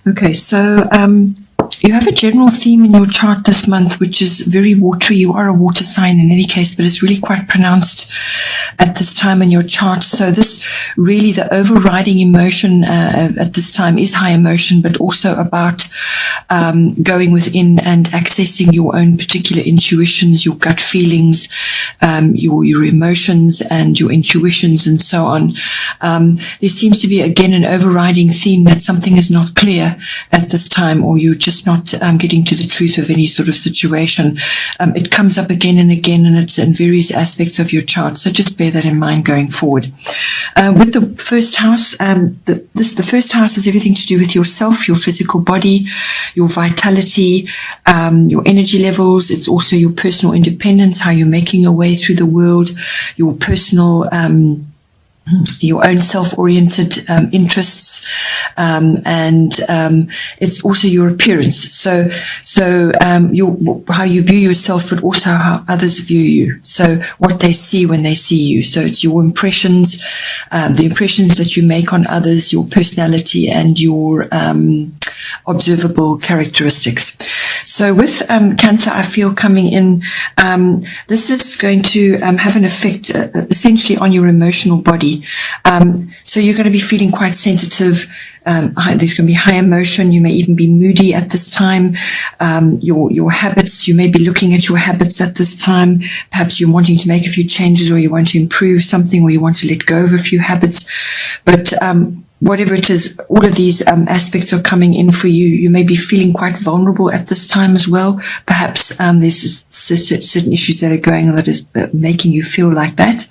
Okay, so you have a general theme in your chart this month, which is very watery. You are a water sign in any case, but it's really quite pronounced at this time in your chart. So this really, the overriding emotion at this time is high emotion, but also about going within and accessing your own particular intuitions, your gut feelings, your emotions and your intuitions and so on. There seems to be, again, an overriding theme that something is not clear at this time, or you're just not getting to the truth of any sort of situation. It comes up again and again, and it's in various aspects of your chart. So just bear that in mind going forward. With the first house, the first house is everything to do with yourself, your physical body, your vitality, your energy levels. It's also your personal independence, how you're making your way through the world, your personal your own self-oriented interests, and it's also your appearance. So how you view yourself, but also how others view you. So what they see when they see you. So it's your impressions, the impressions that you make on others, your personality, and your observable characteristics. So with Cancer, I feel coming in, this is going to have an effect essentially on your emotional body. So you're going to be feeling quite sensitive. There's going to be high emotion. You may even be moody at this time. Your habits, you may be looking at your habits at this time. Perhaps you're wanting to make a few changes, or you want to improve something, or you want to let go of a few habits. But whatever it is, all of these aspects are coming in for you. You may be feeling quite vulnerable at this time as well. Perhaps there's certain issues that are going on that is making you feel like that.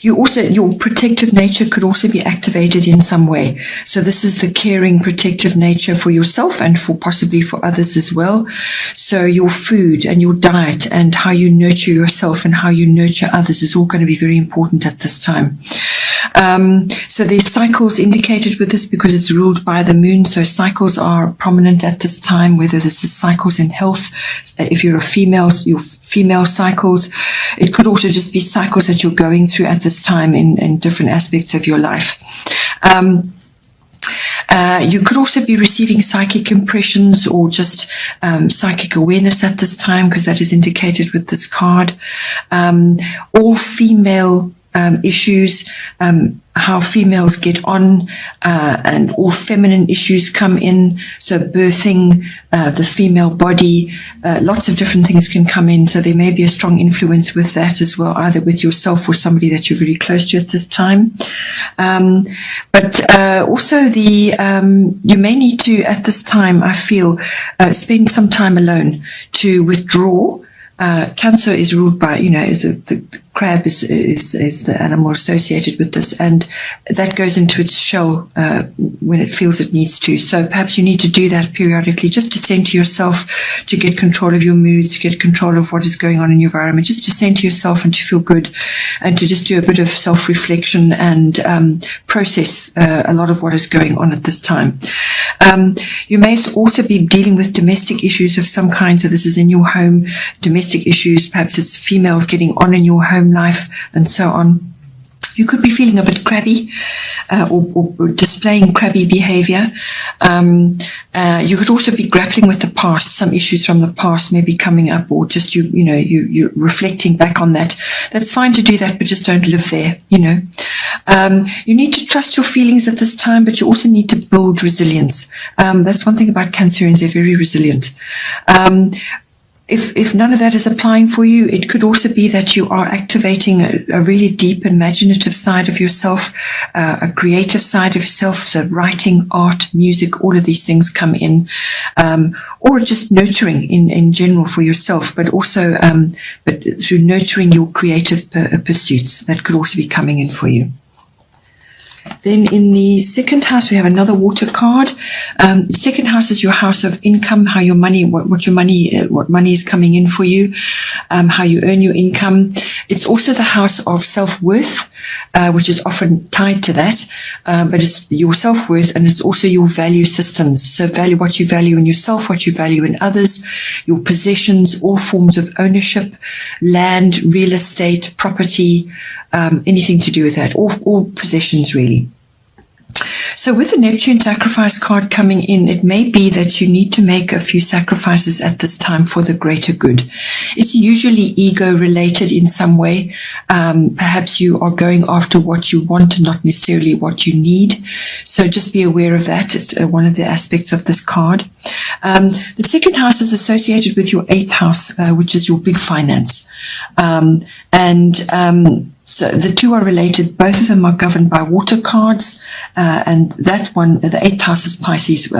Your protective nature could also be activated in some way. So this is the caring, protective nature for yourself and for possibly for others as well. So your food and your diet and how you nurture yourself and how you nurture others is all going to be very important at this time. So there's cycles indicated with this because it's ruled by the moon. So cycles are prominent at this time, whether this is cycles in health. If you're a female, your female cycles. It could also just be cycles that you're going through at this time in different aspects of your life. You could also be receiving psychic impressions or just psychic awareness at this time, because that is indicated with this card. All female issues, how females get on, and all feminine issues come in. So birthing, the female body, lots of different things can come in. So there may be a strong influence with that as well, either with yourself or somebody that you're very close to at this time. But also you may need to, at this time, I feel, spend some time alone to withdraw. Cancer is ruled by, the crab is the animal associated with this, and that goes into its shell when it feels it needs to. So perhaps you need to do that periodically, just to center yourself, to get control of your moods, to get control of what is going on in your environment, just to center yourself and to feel good, and to just do a bit of self-reflection and process a lot of what is going on at this time. You may also be dealing with domestic issues of some kind. So this is in your home, domestic issues. Perhaps it's females getting on in your home life and so on. You could be feeling a bit crabby or displaying crabby behavior. You could also be grappling with the past. Some issues from the past may be coming up, or just you're reflecting back on that. That's fine to do that, but just don't live there. You need to trust your feelings at this time, but you also need to build resilience. That's one thing about Cancerians; they're very resilient. If none of that is applying for you, it could also be that you are activating a really deep imaginative side of yourself, a creative side of yourself. So writing, art, music, all of these things come in, or just nurturing in general for yourself, but also but through nurturing your creative pursuits, that could also be coming in for you. Then in the second house, we have another water card. Second house is your house of income, how your money, what money is coming in for you, how you earn your income. It's also the house of self-worth, which is often tied to that, but it's your self-worth, and it's also your value systems. So what you value in yourself, what you value in others, your possessions, all forms of ownership, land, real estate, property, anything to do with that, all possessions really. So So with the Neptune sacrifice card coming in, it may be that you need to make a few sacrifices at this time for the greater good. It's usually ego related in some way. Perhaps you are going after what you want and not necessarily what you need. So just be aware of that. It's one of the aspects of this card. The second house is associated with your 8th house, which is your big finance. So the two are related. Both of them are governed by water cards. And that one, the 8th house is Pisces.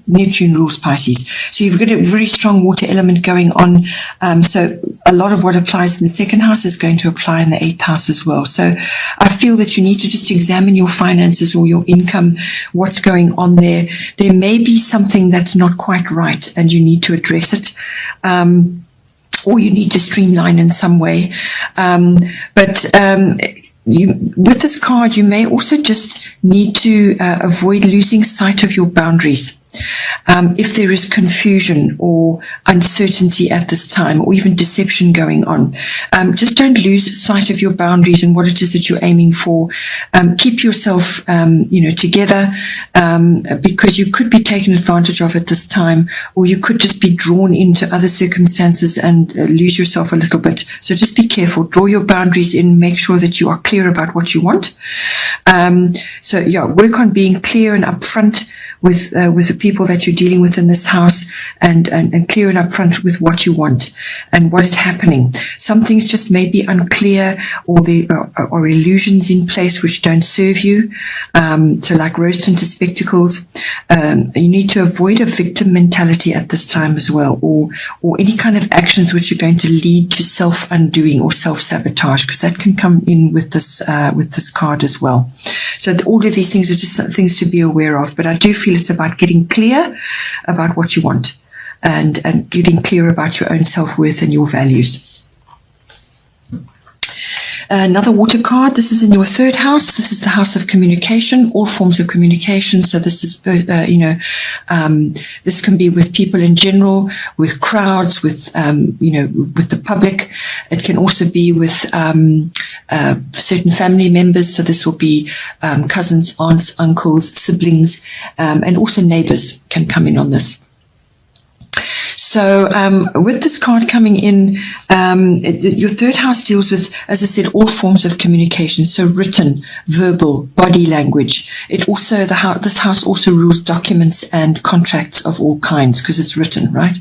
Neptune rules Pisces. So you've got a very strong water element going on. So a lot of what applies in the second house is going to apply in the 8th house as well. So I feel that you need to just examine your finances or your income, what's going on there. There may be something that's not quite right and you need to address it. Or you need to streamline in some way. With this card, you may also just need to avoid losing sight of your boundaries. If there is confusion or uncertainty at this time, or even deception going on, just don't lose sight of your boundaries and what it is that you're aiming for. Keep yourself, together, because you could be taken advantage of at this time, or you could just be drawn into other circumstances and lose yourself a little bit. So just be careful. Draw your boundaries in. Make sure that you are clear about what you want. Work on being clear and upfront with the people that you're dealing with in this house, and clear and upfront with what you want and what is happening. Some things just may be unclear, or there are illusions in place which don't serve you. So like rose-tinted spectacles, you need to avoid a victim mentality at this time as well, or any kind of actions which are going to lead to self-undoing or self-sabotage, because that can come in with this card as well. So all of these things are just things to be aware of, but I do feel it's about getting clear about what you want and getting clear about your own self-worth and your values. Another water card. This is in your 3rd house. This is the house of communication, all forms of communication. So this is, this can be with people in general, with crowds, with the public. It can also be with certain family members. So this will be cousins, aunts, uncles, siblings, and also neighbors can come in on this. So with this card coming in, your 3rd house deals with, as I said, all forms of communication. So written, verbal, body language. This house also rules documents and contracts of all kinds because it's written, right?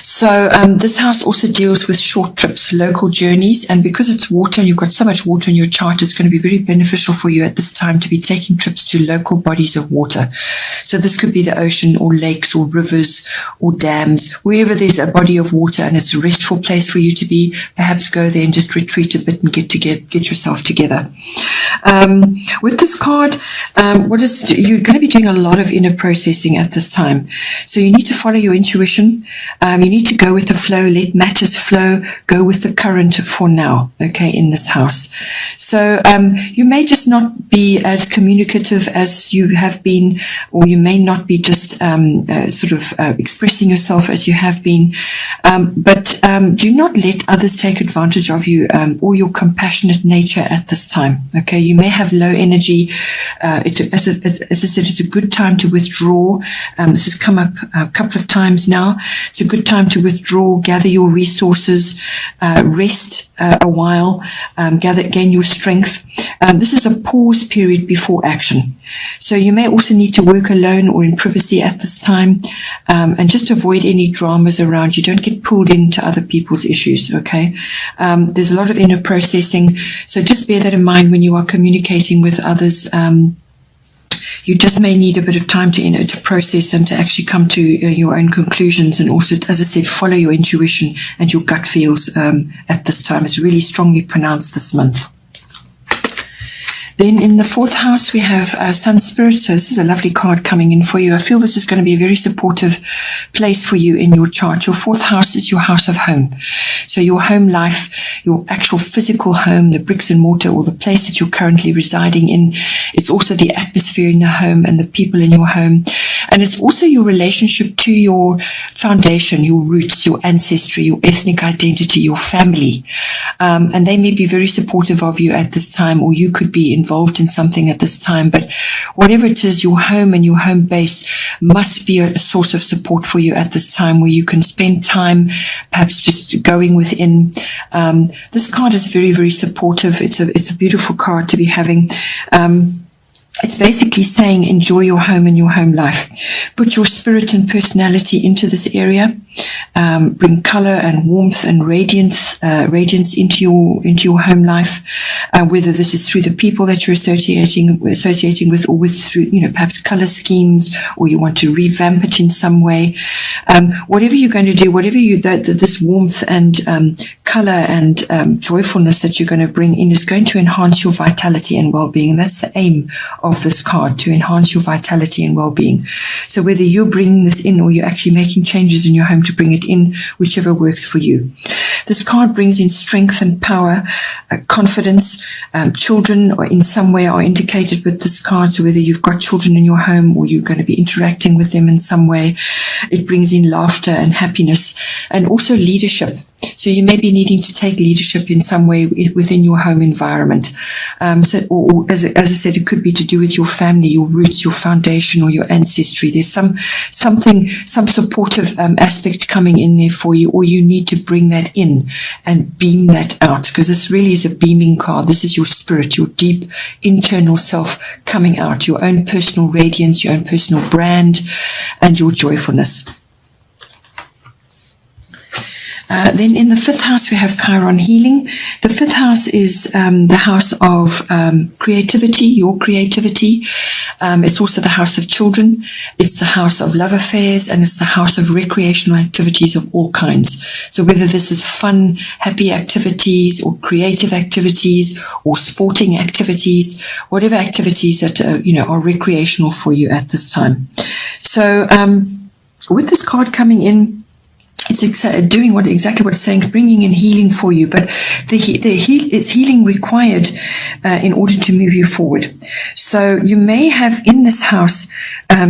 So this house also deals with short trips, local journeys, and because it's water and you've got so much water in your chart, it's going to be very beneficial for you at this time to be taking trips to local bodies of water. So this could be the ocean or lakes or rivers or dams, wherever there's a body of water and it's a restful place for you to be. Perhaps go there and just retreat a bit and get yourself together. With this card, you're going to be doing a lot of inner processing at this time. So you need to follow your intuition. You need to go with the flow, let matters flow, go with the current for now, okay, in this house. So you may just not be as communicative as you have been, or you may not be just expressing yourself as you have been, but do not let others take advantage of you or your compassionate nature at this time, okay? You may have low energy. As I said, it's a good time to withdraw. This has come up a couple of times now. It's a good time to withdraw, gather your resources, rest a while, gain your strength. This is a pause period before action. So you may also need to work alone or in privacy at this time, and just avoid any dramas around you. Don't get pulled into other people's issues, okay? There's a lot of inner processing, so just bear that in mind when you are communicating with others. You just may need a bit of time to process and to actually come to your own conclusions, and also, as I said, follow your intuition and your gut feels at this time. It's really strongly pronounced this month. Then in the 4th house, we have Sun Spirit. So this is a lovely card coming in for you. I feel this is going to be a very supportive place for you in your chart. Your 4th house is your house of home. So your home life, your actual physical home, the bricks and mortar, or the place that you're currently residing in. It's also the atmosphere in the home and the people in your home. And it's also your relationship to your foundation, your roots, your ancestry, your ethnic identity, your family. And they may be very supportive of you at this time, or you could be involved in something at this time. But whatever it is, your home and your home base must be a source of support for you at this time, where you can spend time perhaps just going within. This card is very, very supportive. It's a beautiful card to be having. It's basically saying enjoy your home and your home life. Put your spirit and personality into this area. Bring color and warmth and radiance into your home life. Whether this is through the people that you're associating with, or through perhaps color schemes, or you want to revamp it in some way. Whatever you're going to do, whatever this warmth and color and joyfulness that you're going to bring in is going to enhance your vitality and well-being. And that's the aim of this card, to enhance your vitality and well-being. So whether you're bringing this in or you're actually making changes in your home to bring it in, whichever works for you. This card brings in strength and power, confidence. Children or in some way are indicated with this card. So whether you've got children in your home or you're going to be interacting with them in some way, it brings in laughter and happiness, and also leadership. So you may be needing to take leadership in some way within your home environment. Or as I said, it could be to do with your family, your roots, your foundation, or your ancestry. There's some supportive aspect coming in there for you, or you need to bring that in and beam that out, because this really is a beaming card. This is your spirit, your deep internal self coming out, your own personal radiance, your own personal brand, and your joyfulness. Then in the fifth house, we have Chiron healing. The fifth house is the house of creativity, your creativity. It's also the house of children. It's the house of love affairs, and it's the house of recreational activities of all kinds. So whether this is fun, happy activities, or creative activities, or sporting activities, whatever activities that are recreational for you at this time. So with this card coming in, it's doing exactly what it's saying, bringing in healing for you, but it's healing required in order to move you forward. So you may have in this house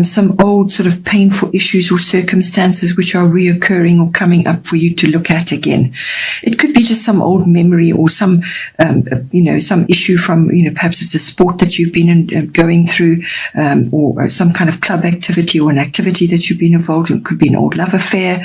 some old sort of painful issues or circumstances which are reoccurring or coming up for you to look at again. It could be just some old memory, or some some issue from perhaps it's a sport that you've been going through, or some kind of club activity or an activity that you've been involved in. It could be an old love affair.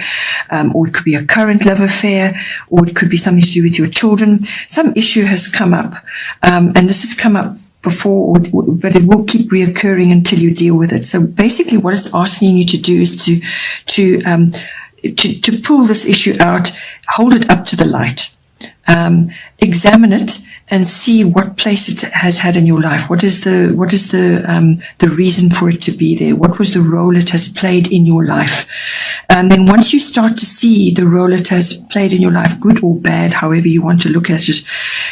Or it could be a current love affair, or it could be something to do with your children. Some issue has come up, and this has come up before, but it will keep reoccurring until you deal with it. So basically what it's asking you to do is to pull this issue out, hold it up to the light, examine it, and see what place it has had in your life. What is the reason for it to be there? What was the role it has played in your life? And then once you start to see the role it has played in your life, good or bad, however you want to look at it,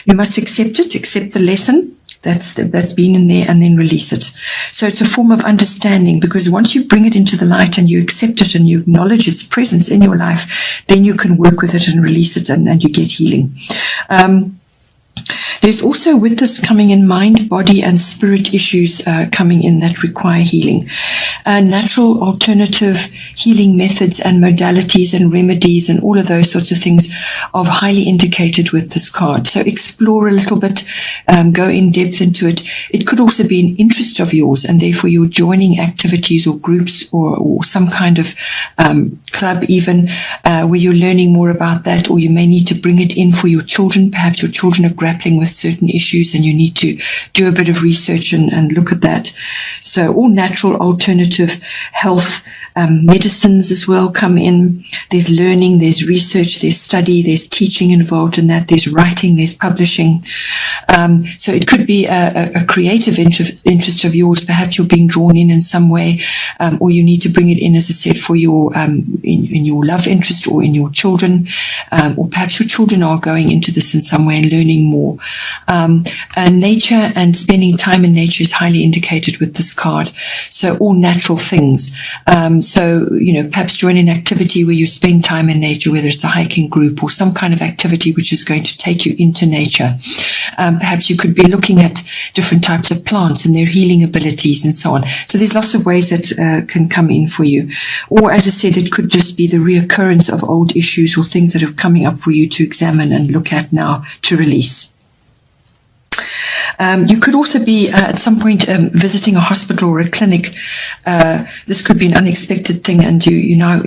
you must accept it, accept the lesson that's been in there, and then release it. So it's a form of understanding, because once you bring it into the light and you accept it and you acknowledge its presence in your life, then you can work with it and release it, and you get healing. There's also, with this coming in, mind, body, and spirit issues coming in that require healing. Natural alternative healing methods and modalities and remedies and all of those sorts of things are highly indicated with this card. So explore a little bit, go in depth into it. It could also be an interest of yours, and therefore you're joining activities or groups or some kind of club even, where you're learning more about that, or you may need to bring it in for your children. Perhaps your children are grappling with certain issues and you need to do a bit of research and look at that. So all natural alternative health medicines as well come in. There's learning, there's research, there's study, there's teaching involved in that, there's writing, there's publishing. So it could be a creative interest of yours. Perhaps you're being drawn in some way, or you need to bring it in, as I said, for your in your love interest or in your children, or perhaps your children are going into this in some way and learning more. And nature and spending time in nature is highly indicated with this card. So all natural natural things. So, perhaps join an activity where you spend time in nature, whether it's a hiking group or some kind of activity which is going to take you into nature. Perhaps you could be looking at different types of plants and their healing abilities and so on. So there's lots of ways that can come in for you. Or, as I said, it could just be the reoccurrence of old issues or things that are coming up for you to examine and look at now to release. You could also be at some point visiting a hospital or a clinic. This could be an unexpected thing, and you now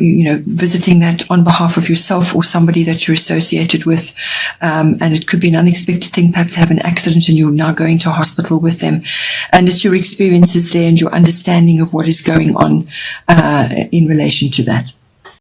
visiting that on behalf of yourself or somebody that you're associated with. And it could be an unexpected thing, perhaps have an accident and you're now going to a hospital with them. And it's your experiences there and your understanding of what is going on in relation to that.